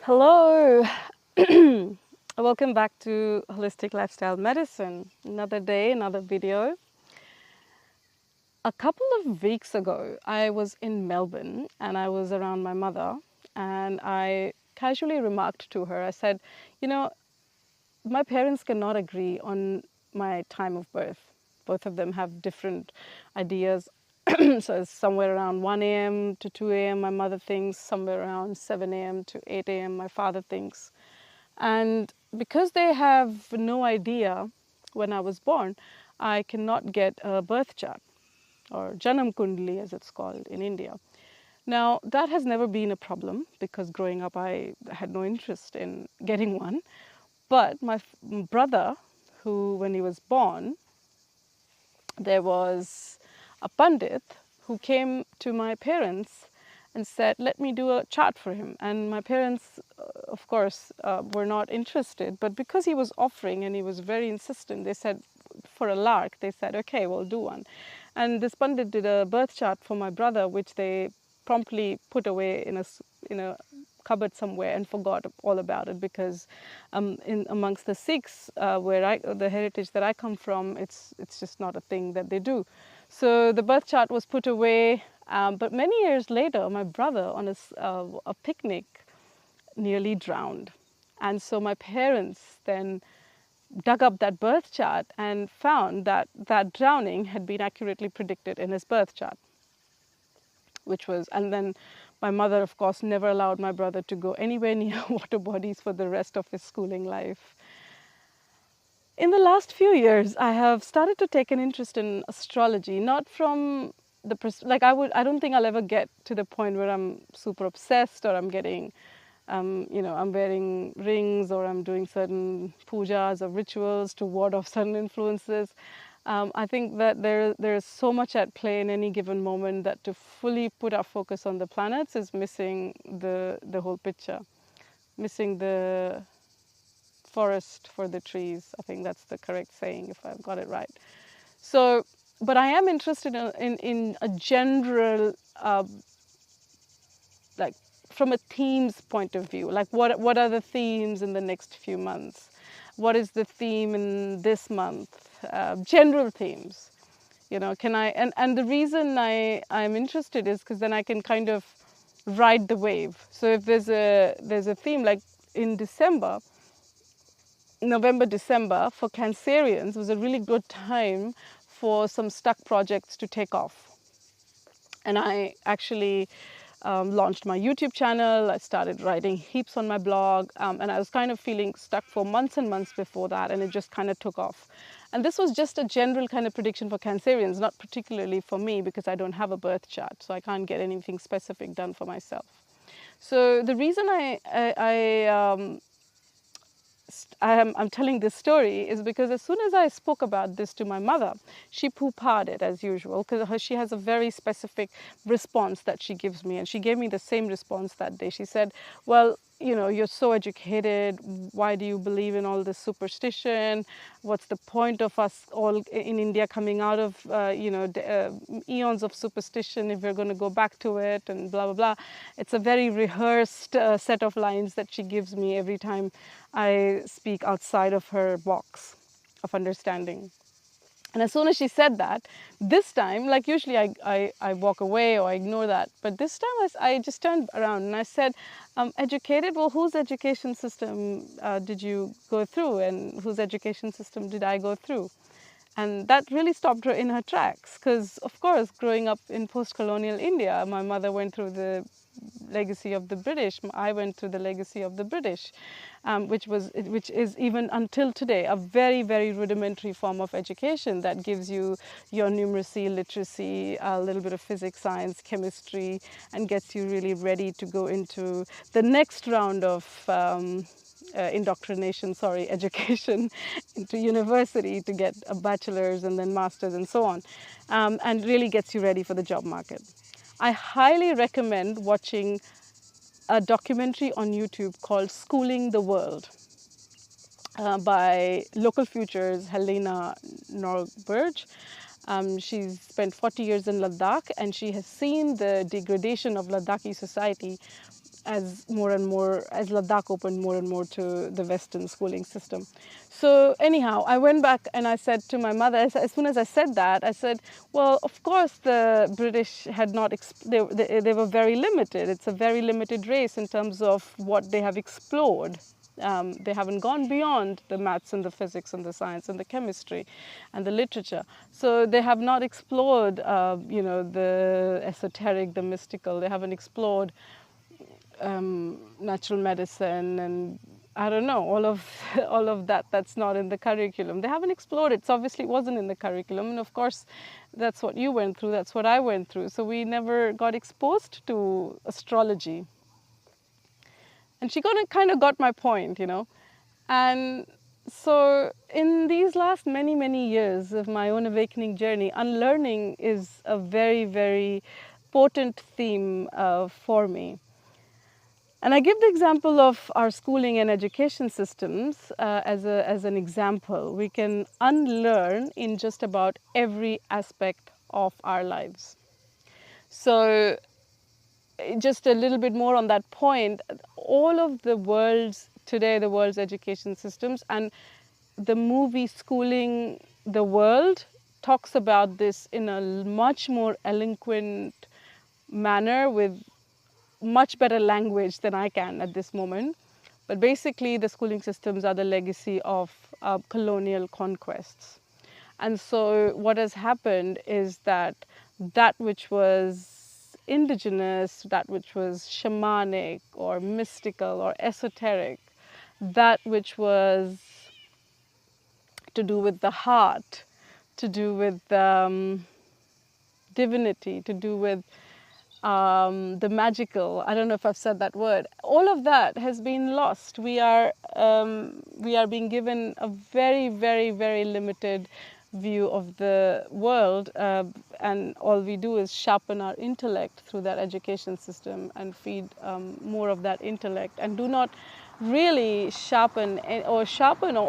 Hello, welcome back to Holistic Lifestyle Medicine. Another day, another video. A couple of weeks ago, I was in Melbourne and I was around my mother, and I casually remarked to her, I said, you know, my parents cannot agree on my time of birth. Both of them have different ideas. So it's somewhere around 1 a.m. to 2 a.m. my mother thinks, somewhere around 7 a.m. to 8 a.m. my father thinks. And because they have no idea when I was born, I cannot get a birth chart, or Janam Kundli as it's called in India. Now, that has never been a problem because growing up I had no interest in getting one. But my brother, who when he was born, there was a Pandit who came to my parents and said, let me do a chart for him. And my parents, of course, were not interested. But because he was offering and he was very insistent, they said, for a lark, they said, okay, we'll do one. And this Pandit did a birth chart for my brother, which they promptly put away in a cupboard somewhere and forgot all about it, because in amongst the Sikhs, the heritage that I come from, it's just not a thing that they do. So the birth chart was put away, but many years later, my brother on a picnic nearly drowned, and so my parents then dug up that birth chart and found that that drowning had been accurately predicted in his birth chart, and then my mother, of course, never allowed my brother to go anywhere near water bodies for the rest of his schooling life. In the last few years, I have started to take an interest in astrology, not from I don't think I'll ever get to the point where I'm super obsessed, or I'm getting I'm wearing rings, or I'm doing certain pujas or rituals to ward off certain influences. I think that there is so much at play in any given moment that to fully put our focus on the planets is missing the whole picture, missing the forest for the trees. I think that's the correct saying, if I've got it right. So, but I am interested in a general, like from a themes point of view, like what are the themes in the next few months? What is the theme in this month? General themes, can I, and the reason I'm interested is because then I can kind of ride the wave. So if there's a theme, like in November, December for Cancerians was a really good time for some stuck projects to take off. And I actually launched my YouTube channel. I started writing heaps on my blog, and I was kind of feeling stuck for months and months before that, and it just kind of took off. And this was just a general kind of prediction for Cancerians, not particularly for me because I don't have a birth chart, so I can't get anything specific done for myself. So the reason I'm telling this story is because as soon as I spoke about this to my mother, she poo-pahhed it as usual, because she has a very specific response that she gives me, and she gave me the same response that day. She said, well, you're so educated, why do you believe in all this superstition? What's the point of us all in India coming out of eons of superstition if we're going to go back to it, and blah blah blah. It's a very rehearsed set of lines that she gives me every time I speak outside of her box of understanding. And as soon as she said that, this time, like usually I walk away or I ignore that, but this time I just turned around and I said, educated? Well, whose education system did you go through, and whose education system did I go through? And that really stopped her in her tracks, because of course, growing up in post-colonial India, my mother went through the legacy of the British. I went through the legacy of the British, which is even until today a very, very rudimentary form of education that gives you your numeracy, literacy, a little bit of physics, science, chemistry, and gets you really ready to go into the next round of education into university to get a bachelor's and then master's and so on, and really gets you ready for the job market. I highly recommend watching a documentary on YouTube called Schooling the World by Local Future's Helena Norberg. She's spent 40 years in Ladakh, and she has seen the degradation of Ladakhi society as Ladakh opened more and more to the Western schooling system. So anyhow, I went back and I said to my mother, as soon as I said that, I said, well, of course the British had not, they were very limited. It's a very limited race in terms of what they have explored. They haven't gone beyond the maths and the physics and the science and the chemistry and the literature. So they have not explored, the esoteric, the mystical. They haven't explored natural medicine and I don't know, all of all of that that's not in the curriculum. They haven't explored it. So obviously it wasn't in the curriculum. And of course, that's what you went through. That's what I went through. So we never got exposed to astrology. And she kind of got my point, And so in these last many, many years of my own awakening journey, unlearning is a very, very potent theme for me. And I give the example of our schooling and education systems as an example. We can unlearn in just about every aspect of our lives. So just a little bit more on that point, all of the world's education systems and the movie Schooling the World talks about this in a much more eloquent manner with much better language than I can at this moment. But basically, the schooling systems are the legacy of colonial conquests. And so what has happened is that which was indigenous, that which was shamanic or mystical or esoteric, that which was to do with the heart, to do with divinity, to do with the magical, I don't know if I've said that word, all of that has been lost. We are being given a very, very, very limited view of the world, and all we do is sharpen our intellect through that education system and feed more of that intellect, and do not really sharpen or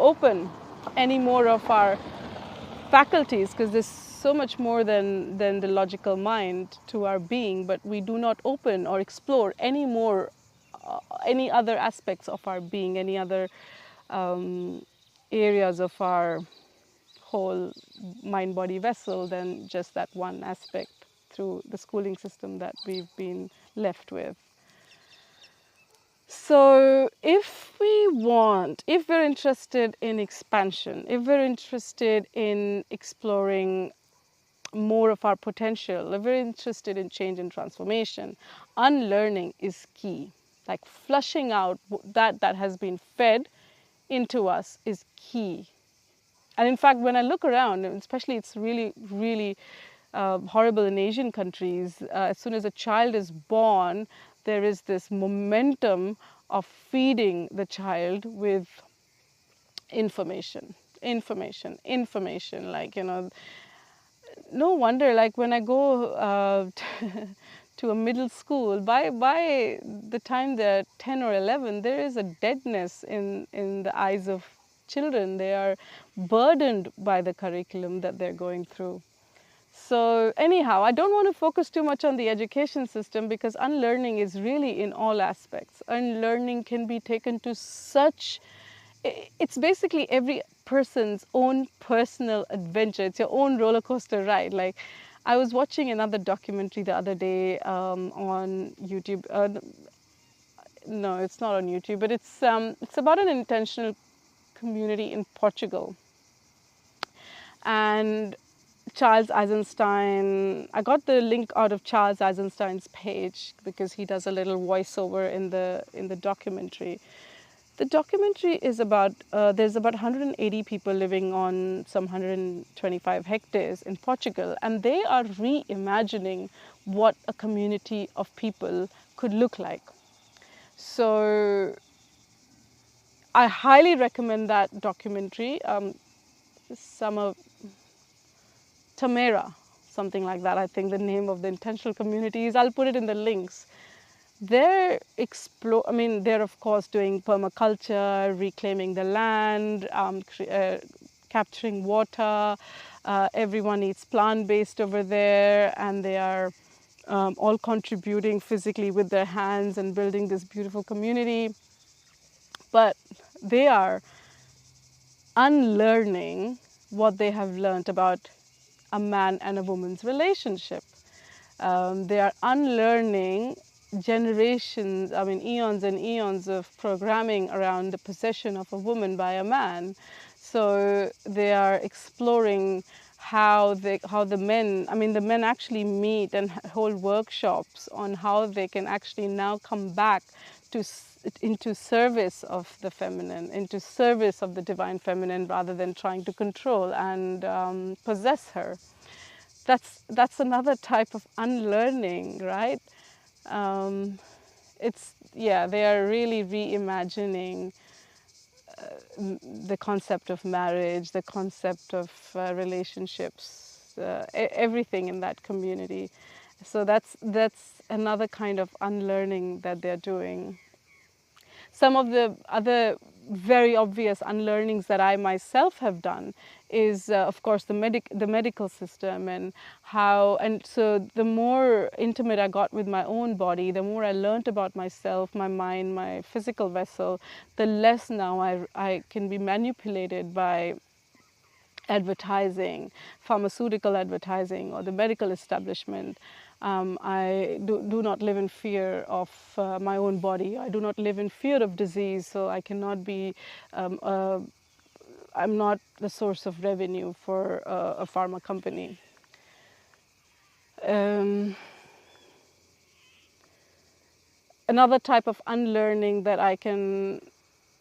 open any more of our faculties, because there's so much more than the logical mind to our being, but we do not open or explore any more, any other aspects of our being, any other areas of our whole mind-body vessel than just that one aspect through the schooling system that we've been left with. So if we're interested in expansion, if we're interested in exploring more of our potential, if we're interested in change and transformation, unlearning is key. Like flushing out that has been fed into us is key. And in fact, when I look around, especially it's really, really horrible in Asian countries, as soon as a child is born, there is this momentum of feeding the child with information. Like, no wonder, like when I go to a middle school, by the time they're 10 or 11, there is a deadness in the eyes of children. They are burdened by the curriculum that they're going through. So anyhow, I don't want to focus too much on the education system, because unlearning is really in all aspects. Unlearning can be taken to it's basically every person's own personal adventure. It's your own roller coaster ride. Like, I was watching another documentary the other day on YouTube. No, it's not on YouTube, but it's about an intentional community in Portugal. And Charles Eisenstein, I got the link out of Charles Eisenstein's page because he does a little voiceover in the documentary. The documentary is about, there's about 180 people living on some 125 hectares in Portugal, and they are reimagining what a community of people could look like. So I highly recommend that documentary. Tamera, something like that, I think the name of the intentional community is. I'll put it in the links. They're of course doing permaculture, reclaiming the land, capturing water. Everyone eats plant-based over there, and they are all contributing physically with their hands and building this beautiful community. But they are unlearning what they have learned about a man and a woman's relationship. They are unlearning generations, I mean, eons and eons of programming around the possession of a woman by a man. So they are exploring how the men, I mean, the men actually meet and hold workshops on how they can actually now come back to into service of the feminine, into service of the divine feminine, rather than trying to control and possess her. That's another type of unlearning, right? They are really reimagining the concept of marriage, the concept of relationships, everything in that community. So that's another kind of unlearning that they're doing. Some of the other very obvious unlearnings that I myself have done is, of course, the medical system, and so the more intimate I got with my own body, the more I learned about myself, my mind, my physical vessel, the less now I can be manipulated by advertising, pharmaceutical advertising, or the medical establishment. I do not live in fear of my own body. I do not live in fear of disease, so I cannot be, I'm not the source of revenue for a pharma company. Another type of unlearning that I can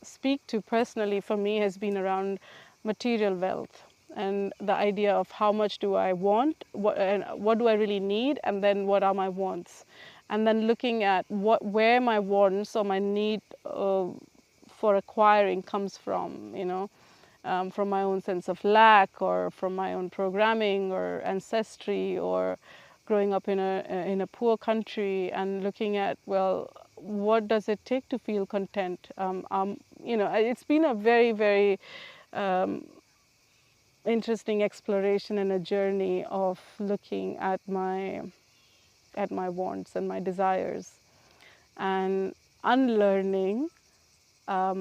speak to personally for me has been around material wealth, and the idea of how much do I want, what do I really need, and then what are my wants, and then looking at where my wants or my need for acquiring comes from, from my own sense of lack, or from my own programming or ancestry, or growing up in a poor country, and looking at, well, what does it take to feel content? It's been a very, very interesting exploration and a journey of looking at my wants and my desires, and unlearning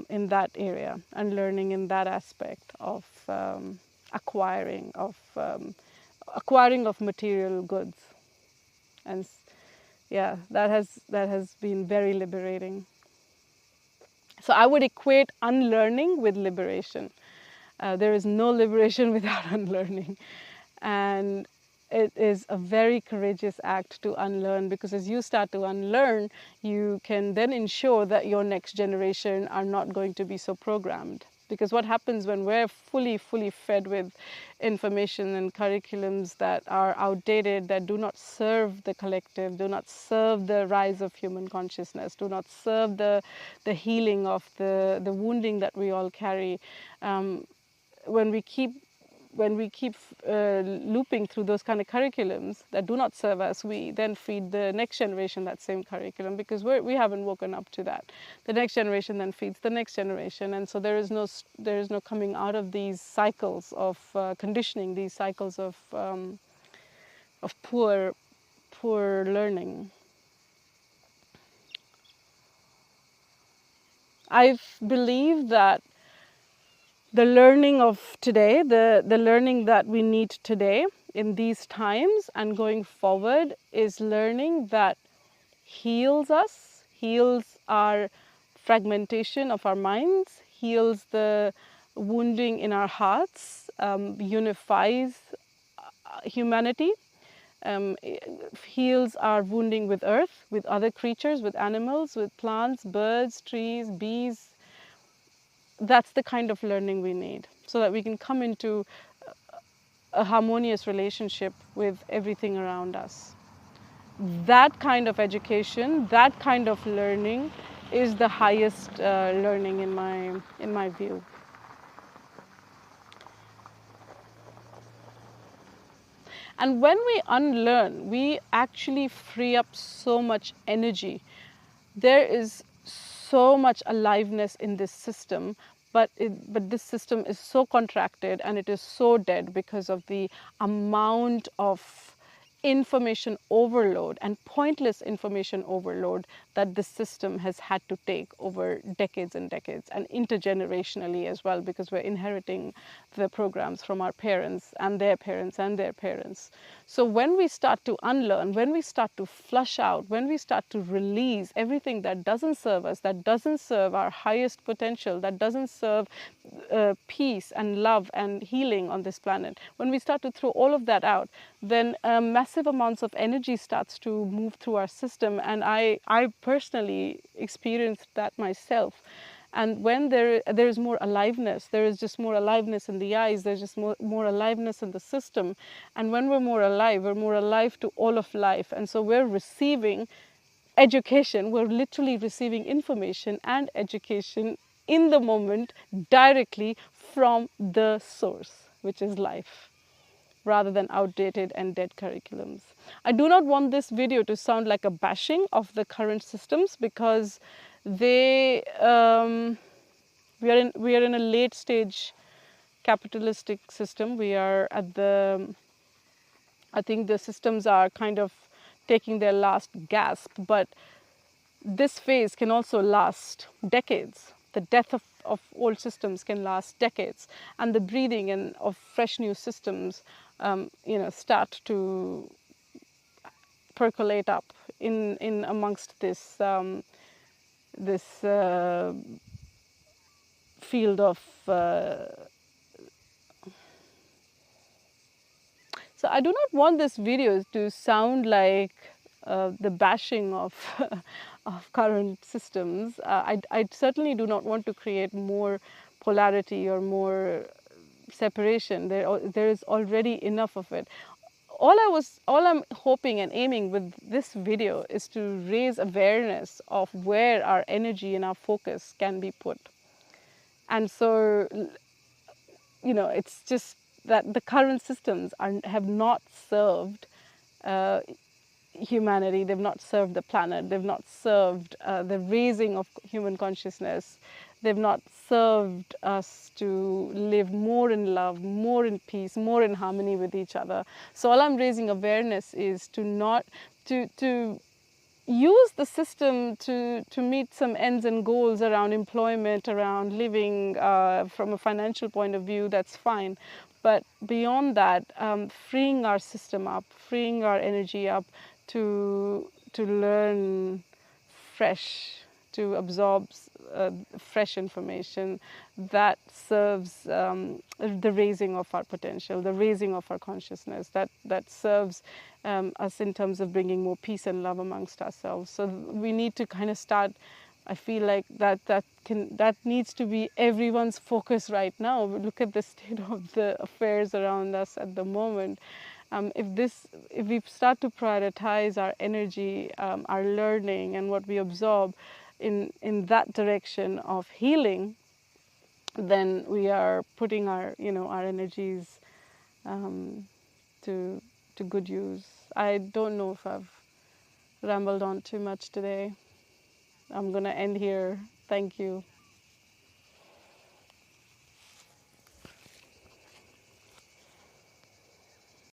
in that area, unlearning in that aspect of acquiring of material goods. And yeah, that has been very liberating. So I would equate unlearning with liberation. There is no liberation without unlearning. And it is a very courageous act to unlearn, because as you start to unlearn, you can then ensure that your next generation are not going to be so programmed. Because what happens when we're fully fed with information and curriculums that are outdated, that do not serve the collective, do not serve the rise of human consciousness, do not serve the healing of the wounding that we all carry, when we keep looping through those kind of curriculums that do not serve us, we then feed the next generation that same curriculum, because we haven't woken up to that. The next generation then feeds the next generation, and so there is no coming out of these cycles of conditioning, these cycles of poor learning. I believe that the learning of today, the learning that we need today in these times and going forward, is learning that heals us, heals our fragmentation of our minds, heals the wounding in our hearts, unifies humanity, heals our wounding with earth, with other creatures, with animals, with plants, birds, trees, bees. That's the kind of learning we need, so that we can come into a harmonious relationship with everything around us. That kind of education, that kind of learning, is the highest learning in my view. And when we unlearn, we actually free up so much energy. There is so much aliveness in this system, but this system is so contracted and it is so dead because of the amount of information overload and pointless information overload that the system has had to take over decades and decades, and intergenerationally as well, because we're inheriting the programs from our parents and their parents and their parents. So when we start to unlearn, when we start to flush out, when we start to release everything that doesn't serve us, that doesn't serve our highest potential, that doesn't serve peace and love and healing on this planet, when we start to throw all of that out, then massive amounts of energy starts to move through our system. And I personally experienced that myself. And when there is more aliveness, there is just more aliveness in the eyes, there's just more aliveness in the system. And when we're more alive to all of life. And so we're receiving education, we're literally receiving information and education in the moment directly from the source, which is life, rather than outdated and dead curriculums. I do not want this video to sound like a bashing of the current systems, because they we are in a late stage capitalistic system. We are at the, I think the systems are kind of taking their last gasp, but this phase can also last decades. The death of old systems can last decades, and the breathing in of fresh new systems, start to percolate up in amongst this field of. So I do not want this video to sound like the bashing of of current systems. I certainly do not want to create more polarity or more separation. There is already enough of it. All I'm hoping and aiming with this video is to raise awareness of where our energy and our focus can be put. And so, it's just that the current systems have not served humanity, they've not served the planet, they've not served the raising of human consciousness, they've not served us to live more in love, more in peace, more in harmony with each other. So all I'm raising awareness is to not to use the system to meet some ends and goals around employment, around living from a financial point of view. That's fine. But beyond that, freeing our system up, freeing our energy up to learn fresh, to absorb fresh information that serves the raising of our potential, the raising of our consciousness, that serves us in terms of bringing more peace and love amongst ourselves. So we need to kind of start. I feel like that needs to be everyone's focus right now. Look at the state of the affairs around us at the moment. If we start to prioritize our energy, our learning, and what we absorb in that direction of healing, then we are putting our energies to good use. I don't know if I've rambled on too much today. I'm going to end here. Thank you.